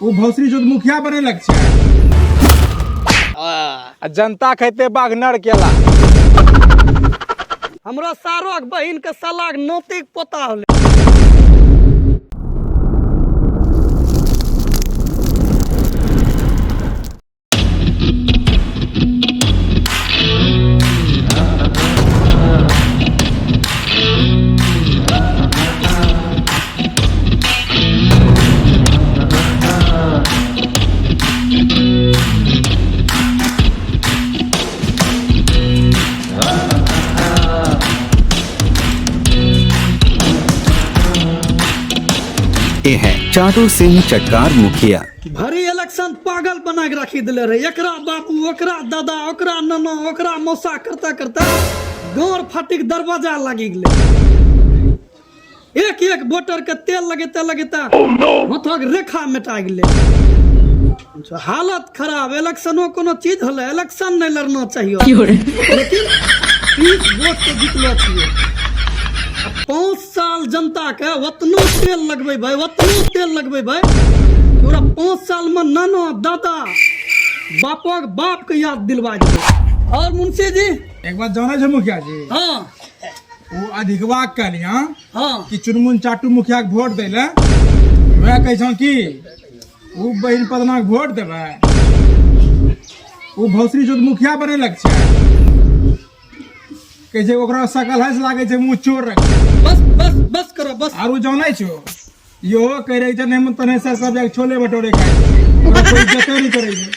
वो भौसरी जो मुखिया बने लग जनता कहते बाघ नर केला हमरा सारो बहिन के सलाग नोतिक पोता होले। ये है चाटू सिंह चटकार मुखिया। भरी इलेक्शन पागल बना के रखी दिले रहे। एकरा बापू, ओकरा दादा, ओकरा नाना, ओकरा मौसा करता करता गांव फाटिक दरवाजा लगी गले। एक एक वोटर के तेल लगेता लगेता हाथों के रेखा मिटा गले। हालत खराब। इलेक्शनो कोनो चीज होले, इलेक्शन नहीं लड़ना चाहिए, लेकिन 30 वोट से जीतलो छिए। 5 साल जनता के उतनो तेल लगबे भाई, उतनो तेल लगबे भाई, पूरा 5 साल में नाना दादा बापो के बाप के याद दिलवा देबे। और मुंशी जी एक बात जाना है मुखिया जी, हाँ वो अधिकवा के लिया हाँ कि चुनमुन चाटू मुखिया के वोट दे ले, वह कैसा कि वो बहिन पदमा के वोट देवे, वो भौसरी जो मुखिया बने लग कैसे ओकरा सकल हंस लागे छे, मुंह चोर रख। बस बस बस करो बस। आरु जानै छो यो कह रही छे नहीं तने सर सब एक छोले भटोरे खाए, ओकरा कोई जते नहीं करे छे।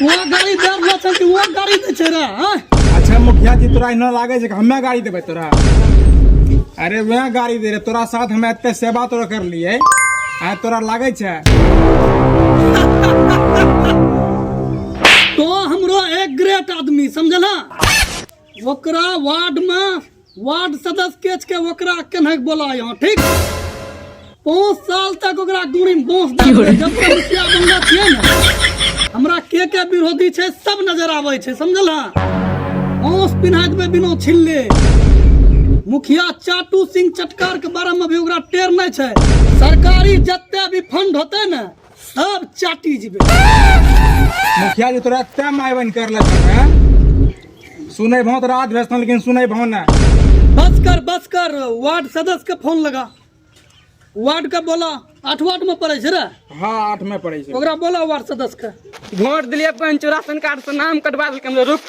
वो गाड़ी दर न छ कि वो गाड़ी दे छे रे। हां अच्छा मुखिया जी तोरा न लागे छे कि हमें गाड़ी देबे तोरा? अरे वह गाड़ी दे रे, तोरा साथ हमें एते सेवा तोरा कर लिए आ तोरा लागे छे तो हमरो एक ग्रेट आदमी समझला। ओकरा वार्ड में वार्ड सदस्य केच के ओकरा केनहे बोला यहाँ, ठीक? 5 साल तक ओकरा गुणी बोस दे। जब से मुखिया बनला छिए ना, हमरा के विरोधी छे सब नजर आवे छे, समझला। ओस पिन्हा देबे बिनो छिल्ले। मुखिया चाटू सिंह चटकार के बारे में भी ओकरा टेर नहीं छे। सरकारी जत्ते भी फंड होते ना सब चाटी जीबे। मुखिया जी तोरा एते माय बन कर ले छे, सुनै बहुत रात भेसन लेकिन सुनै बहुत ना। बस कर। वार्ड सदस्य के फोन लगा। वार्ड का बोला 8 वार्ड में पड़े छे रे। हां 8 में पड़े छे। ओकरा बोला वार्ड सदस्य के वोट दिलिए पंच राशन कार्ड से नाम कटवा दिल हमरे। रुक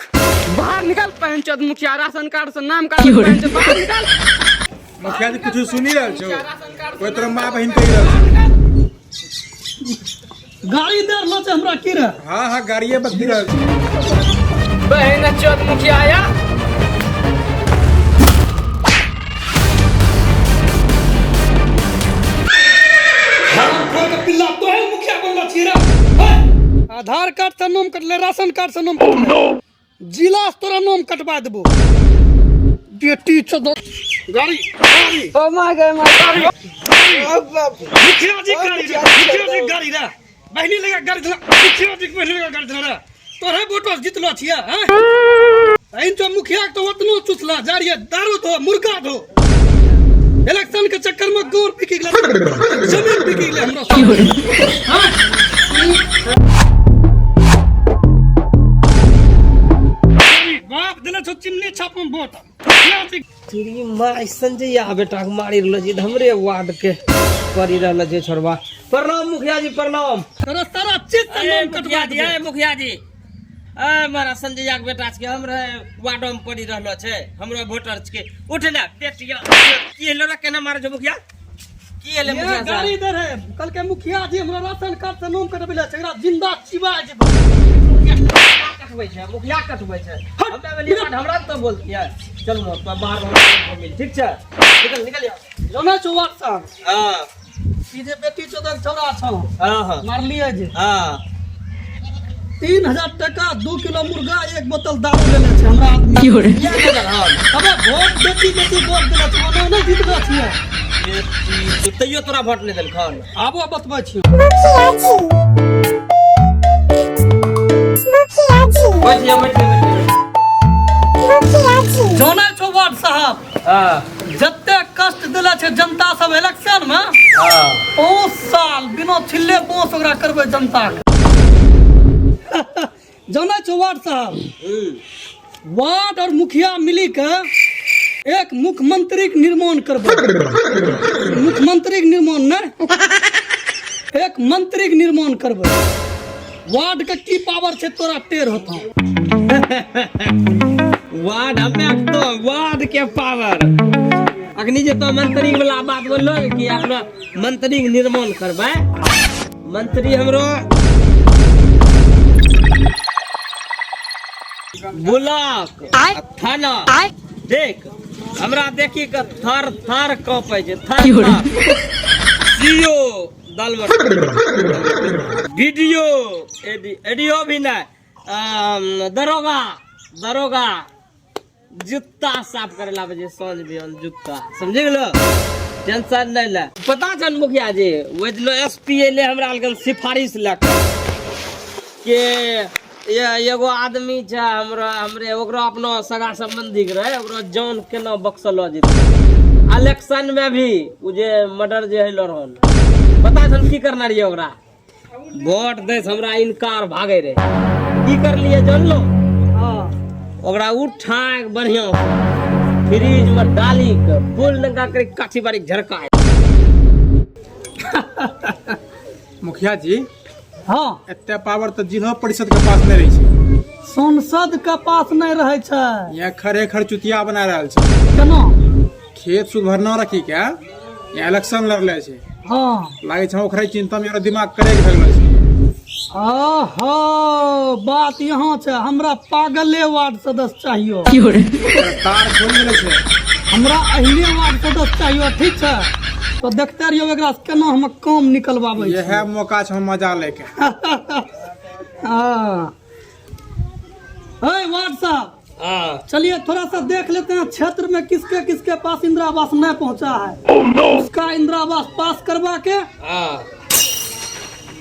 बाहर निकल पंच मुखिया, राशन कार्ड से नाम काट पंच बाहर निकल। मुखिया जी कुछ सुनी रहल छो? कोई तोरा मां बहिन कहि रहल गाड़ी दे रहल छे हमरा की रे? हां हां गाड़िए बस दी रहल छे। बहन चोद मुखिया आया पिल्ला तो है मुखिया बनला छी रे। आधार कार्ड से नाम कटले, राशन कार्ड से नाम कटले, जिला से तोरा नाम कटवा देबो। बेटी चोद गाड़ी गाड़ी ओ माय गॉड माय मुखिया जी गाड़ी रे, मुखिया जी गाड़ी रे। बहनी लगा गाड़ी धला, मुखिया जी बहनी लगा गाड़ी धला रे। तोरे वोटो जितलो छिया हैं? इन तो मुखिया तो उतनो चुसला जारिए दारू धो, मुर्गा धो। इलेक्शन के चक्कर में गांव बिकी गेले, जमीन बिकी गेले हमरा। बाप दिले छ चिमनी छापम वोट। तेरी माँ संजय या बेटा के मारी रहल जी, हमरे वार्ड के करी रहल जे छोरवा। प्रणाम मुखिया जी प्रणाम। तोरा सारा चीज से नाम कटवा मुखिया जी, दे। मुखिया जी मारा संजय या के बेटा के हमरे वार्ड में पड़ी रहल छे, हमरे वोटर के उठला पेटिया की हेलो रे केना मारे जो मुखिया की हेले मुखिया ये साहब? गाड़ी दे रहे कल के मुखिया जी हमरा राशन कार्ड से नाम कटबेला छै, एकरा जिंदा चिबा जे कटबै छै मुखिया कटबै छै। हमरा वाली बात हमरा तो बोल दिया। चल मत बाहर में मिल, ठीक छै? निकल निकल या जाना छौ वार्ड साहब। हां सीधे बेटी चोदक छौड़ा छौ हां हां मारलिए जे। हां 3000 टका 2 किलो मुर्गा 1 बोतल दारू लेले छै हमरा आदमी। या नजर हां अबे वोट बेटी वोट देले छै, ओना नहीं जीतलो छियै। बेटी तैयो तोरा वोट नहीं देल खान। आबो बतबै छी। जाना छौ वार्ड साहब, हां जत्ते कष्ट दिला छै जनता सब इलेक्शन में। हाँ 5 साल बिना छिल्ले बोस ओकरा करबै जनता के। जानै छौ वार्ड साहब, वार्ड और मुखिया मिली के एक मुख्यमंत्री के निर्माण करबै। मुख्यमंत्री के निर्माण नहीं, एक मंत्री के निर्माण करबै। वार्ड के की पावर छै तोरा टेर होता। वार्ड हमें तो वार्ड के पावर अग्नि जे तो मंत्री वाला बात बोलो कि अपना मंत्री के निर्माण करबै। मंत्री हमरो ब्लॉक थाना देख हमरा देखी के थर थर कांपै छै। थर सीओ दलवर वीडियो एडियो भी नहीं दरोगा दरोगा जूता साफ करे ला बजे सांझ बिहान जूता समझे गेलो। टेंशन नहीं ले। पता छन मुखिया जी वो जो एसपी एले हमरा लगन सिफारिश लेके के ये एगो आदमी छै हमरे ओकरा अपना सगा संबंधी के रहे ओकरा जान केना बक्सलो जेते। इलेक्शन में भी उ जे मर्डर जे हलो रहन पता छन की करना रहिए ओकरा वोट दे हमरा इनकार भागे रे की कर लिए जान लो। ओकरा उठा के बढ़िया फ्रिज में डाली के फूल नंगा के काठी बारी झरका। मुखिया जी हाँ एते पावर तो जिला परिषद के पास नहीं रही छै। संसद के पास नहीं रहे छै। यहाँ खरे खर चुतिया बना रहल छै। केना खेत सुधरना रखी के यहाँ इलेक्शन लड़ले छै। हाँ लागे छै ओकरे चिंता में दिमाग करे के धरले छै। ओहो बात यहाँ छै। हमरा पागले वार्ड सदस्य चाहिए। तार खोल देले छै। हमरा अहिने वार्ड सदस्य चाहिए ठीक छै। तो देखते रहियो एकरा से केना हम काम निकलवाबै छी। यह मौका छै मजा लेके। हाँ वार्ड साहब चलिए थोड़ा सा देख लेते हैं क्षेत्र में किसके किसके पास इंदिरा आवास नहीं पहुंचा है। उसका इंदिरा आवास पास करवा के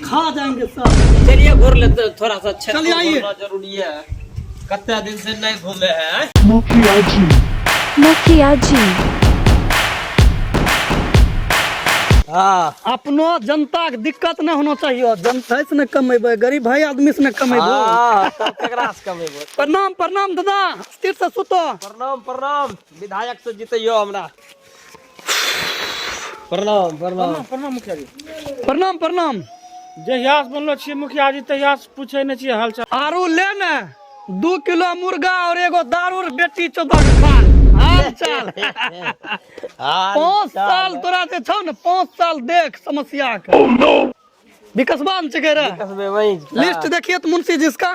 खा जाएंगे सर। चलिए घूर लेते थोड़ा सा। चलिए आइए। जरूरी है कितना दिन से नहीं घूमे हैं। मुखिया जी हाँ अपनो जनता के दिक्कत नहीं होना चाहिए। जनता से न कमेबे गरीब भाई आदमी से न कमेबे। केकरा से कमेबो। प्रणाम प्रणाम दादा स्थिर से सुतो। प्रणाम प्रणाम विधायक से जीतैयो हमरा। प्रणाम प्रणाम प्रणाम मुखिया जी। प्रणाम प्रणाम। जहिया से बनलो छियै मुखिया जी तहिया से पूछे नहीं छियै हालचाल। आरू ले ने 2 किलो मुर्गा और एगो दारू बेटी चोदा के खा हाल चाल। 5 साल तोरा जे छौ ने 5 साल देख समस्या के। विकासवान चके रे कसबे वही लिस्ट देखिए तो मुंशी जिसका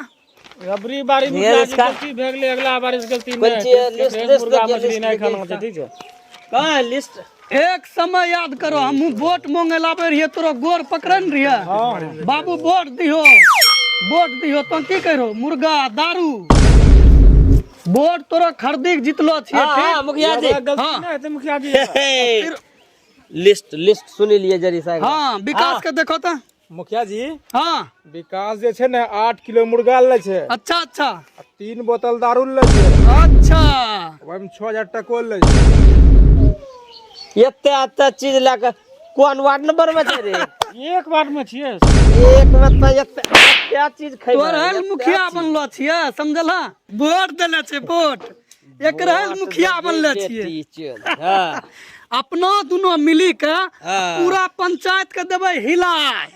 अबरी बारी मुखिया जी गलती भे गेलै अगला बारी से गलती कोन चीज लिस्ट मुर्गा मछली नहीं खाना छै ठीक है। कहां लिस्ट एक समय याद करो हम वोट मांगे लाबे रहिए तोरा गोर पकड़न रहिए। बाबू वोट दियो तो की करो मुर्गा दारू वोट तोरा खरीदी के जितलो छिए। हां मुखिया जी गलती नहीं है मुखिया जी। लिस्ट सुनि लिए जरी साहब। हाँ विकास के देखो तो मुखिया जी हाँ विकास जे छै ने 8 किलो मुर्गा ले छै। अच्छा अच्छा 3 बोतल दारू ले छै। अच्छा ओय में 6000 टका ले छै। एते चीज लेके कोन वार्ड नंबर में छै रे। एक बार में छियै एक में तो एते चीज खैबे। तोर हल मुखिया बनलो छिए समझला। वोट देले छै वोट एकरा हल मुखिया बनले छिए। हां अपना दोनों मिली के पूरा पंचायत के देबै हिलाय।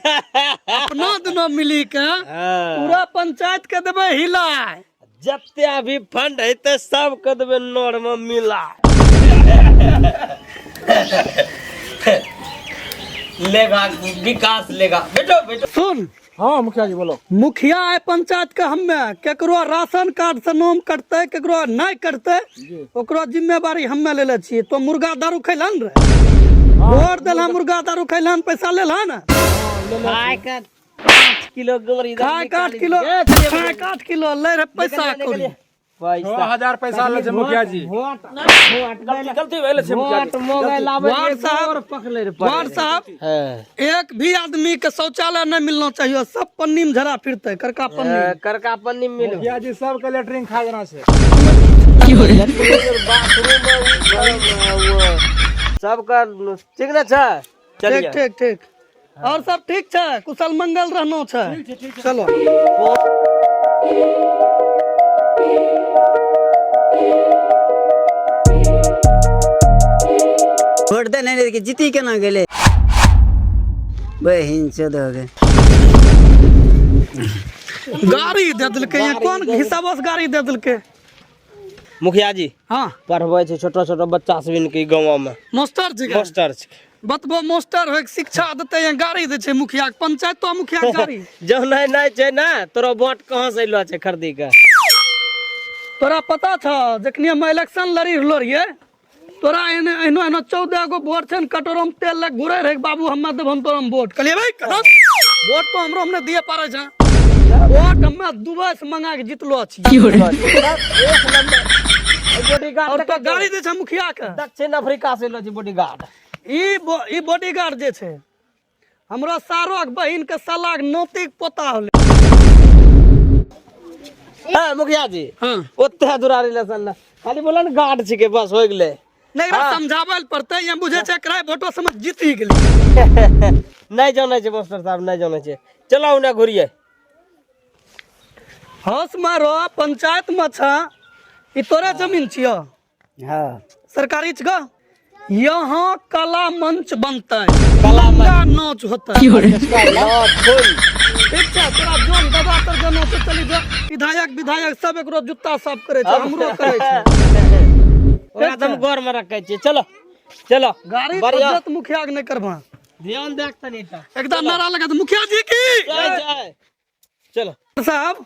अपना दोनों मिली के पूरा पंचायत के देबै हिलाय। जते भी फंड हेते सब के देबै नोर में मिला। लेगा विकास लेगा बेटो बेटो। सुन हाँ मुखिया जी बोलो। मुखिया है पंचायत के हमें केकरो राशन कार्ड से नाम कटते केकरो नहीं कटते ओकरो जिम्मेवारी हमें ले छिए। तो मुर्गा दारू खैलन रे वोट देला मुर्गा दारू खैलन पैसा लेलन। खाए का 5 किलो गोरी खाए 8 किलो ले रे पैसा कोली। 6000 पैसा ले छै मुखिया जी। गलती भेले छै मुखिया जी। मोबाइल आवे वार्ड साहब पकड़ले रे वार्ड साहब एक भी आदमी के शौचालय नहीं मिलना चाहिए। सब पन्नी में झरा फिरते करका पन्नी मिल मुखिया जी सब के लेटरिन खा देना छै। बाथरूम सबका ठीक ना छै? ठीक चलिए ठीक ठीक और सब ठीक छै, कुशल मंगल रहनो छै। चलो वोट दे नहीं कि जीती केना गेले बहिन चोद हो गए। गाड़ी दे दिलके, ये कौन हिसाबो से गाड़ी दे दिलके? मुखिया जी हाँ पढ़बै छै छोटा छोटा बच्चा सब इनके गाँव में मास्टर जी के मास्टर छै। बतबो मास्टर हो के शिक्षा देते यहाँ गाड़ी दे छै मुखिया के, पंचायत तो मुखिया के गाड़ी। जब नहीं छै ना तोरा वोट कहाँ से अइलो छै खरीदी के? तोरा पता छ जखनी हम इलेक्शन लड़ी रहलो रहिए, तोरा एहनो एहनो 14 गो वोट छै, कटोरो में तेल लग घुरे रहे बाबू हमें देबन तोरा वोट। कहलिए भाई कदम वोट तो हमरो हमने दिए पारे छ, वोट हमें दुबई से मंगा के जितलो छी। और तो गाड़ी दे छै मुखिया के। दक्षिण अफ्रीका से अइलो छै बॉडीगार्ड। ई बॉडीगार्ड जे छै हमरो सारो के बहिन के साला के नौतिक पोता होले। हाँ मुखिया जी हाँ ओते दूरा रिलेशन ना, खाली बोला ना गार्ड छिके बस हो गेले। नहीं समझावे ल पड़ते, ये बुझे छै एकरा वोटो समझ जीती गेली। नहीं जाने छै मास्टर साहब, नहीं जाने छै। चलो उन्हें घुरिए। हंस मारो पंचायत में छ, ई तोरे जमीन छियो हाँ सरकारी छ। यहाँ कला मंच बनता है, कला नाच होता है। ठीक छै तोरा जोन दादा तर जनो से चली जा, विधायक सब एकरो जूता साफ करे छै, हमरो करे छै। ओकरा हम घर में रखे छी। चलो चलो गाड़ी बढ़िया इज्जत मुखिया के नहीं करबा, ध्यान देख तनी टा एकदम नारा लगा दे मुखिया जी की जय जय। चलो साहब,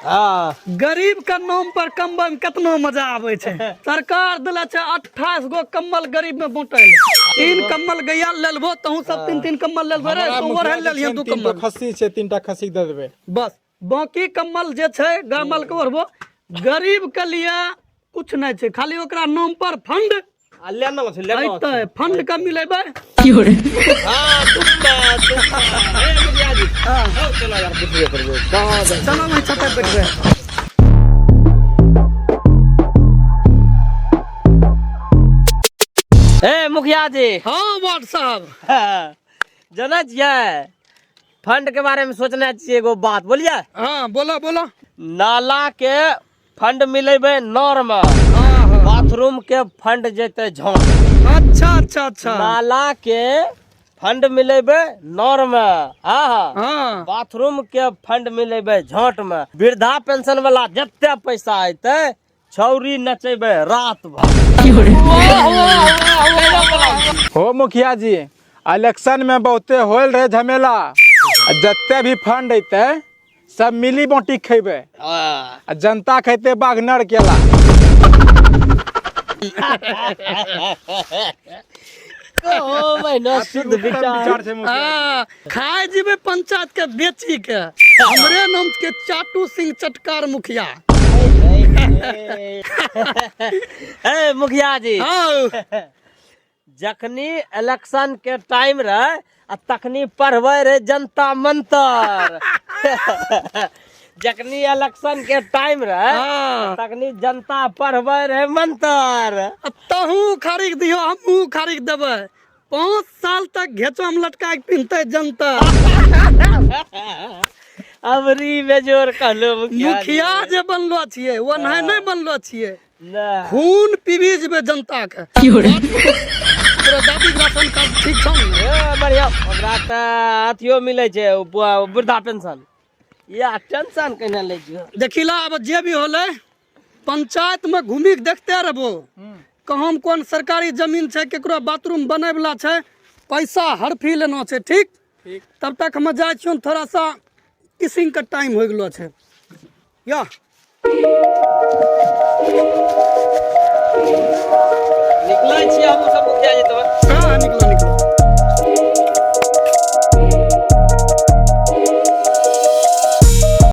हाँ गरीब के नाम पर कमबै में कितना मजा आवे छै। सरकार दिला छै 28 गो कम्बल गरीब में बांटै ले, 3 कम्बल गैया लेलबो तहू सब 3 कम्बल लेलबो रे, तो ओर हेल लेलिए 2 कम्बल। खस्सी छै 3टा खस्सी दे देबै बस बाकी कम्बल जे छै गामल के ओरबो। गरीब के लिए कुछ नहीं छै, खाली ओकरा नाम पर फंड लेना छै लेना ऐतै, फंड का मिलेबै। हां तुम ए मुखिया जी हां चलो यार बुझिए करबो कहां जा। चलो मैं छत पे बैठ गए। ए मुखिया जी हाँ वार्ड साहब, जाना छियै फंड के बारे में सोचना चाहिए एगो बात बोलिए। हाँ बोलो बोलो। नाला के फंड मिलेबे नौर में, बाथरूम के फंड जेते झांट। अच्छा अच्छा अच्छा नाला के फंड मिलेबे नौर में, हाँ हाँ बाथरूम के फंड मिलेबे झांट में। वृद्धा पेंशन वाला जते पैसा आते छौरी नचेबे रात भर। हो मुखिया जी इलेक्शन में बहुते होल रहे झमेला, जते भी फंड अइते सब मिली बांटी खेबे, आ जनता खेते बागनर केला। ओ महीना शुद्ध विचार छै मुखिया। हाँ, खाए जीवे पंचायत के बेची के, हमरे नाम के चाटू सिंह चटकार मुखिया। ए मुखिया जी हाँ जखनी इलेक्शन के टाइम रहे आ तखनी पढ़वे रहे जनता मंत्र। जखनी इलेक्शन के टाइम रहे हाँ तखनी जनता पढ़वे रहे मंत्र। तहू खरीद दियो हमहू खरीद देबै, 5 साल तक घेचो में लटका के पिनते जनता। अबरी बेजोर कहलो मुखिया जे बनलो छियै वो नहीं बनलो छियै, नहीं खून पीबी जेबे जनता के। तोरा दादी के राशन कार्ड ठीक छौ ने? ए बढ़िया ओकरा त अथियो मिलै छै वृद्धा पेंशन, या टेंशन केने ले छियो। देखिला अब जे भी होले पंचायत में घूमी के देखते रहबो, कहाँ में कोन सरकारी जमीन छै, केकरो बाथरूम बने वाला छै, पैसा हड़फी लेना छै। ठीक तब तक हम जाय छियो, थोड़ा सा किसिंग का टाइम हो गेलो छै। या निकलै छियै हम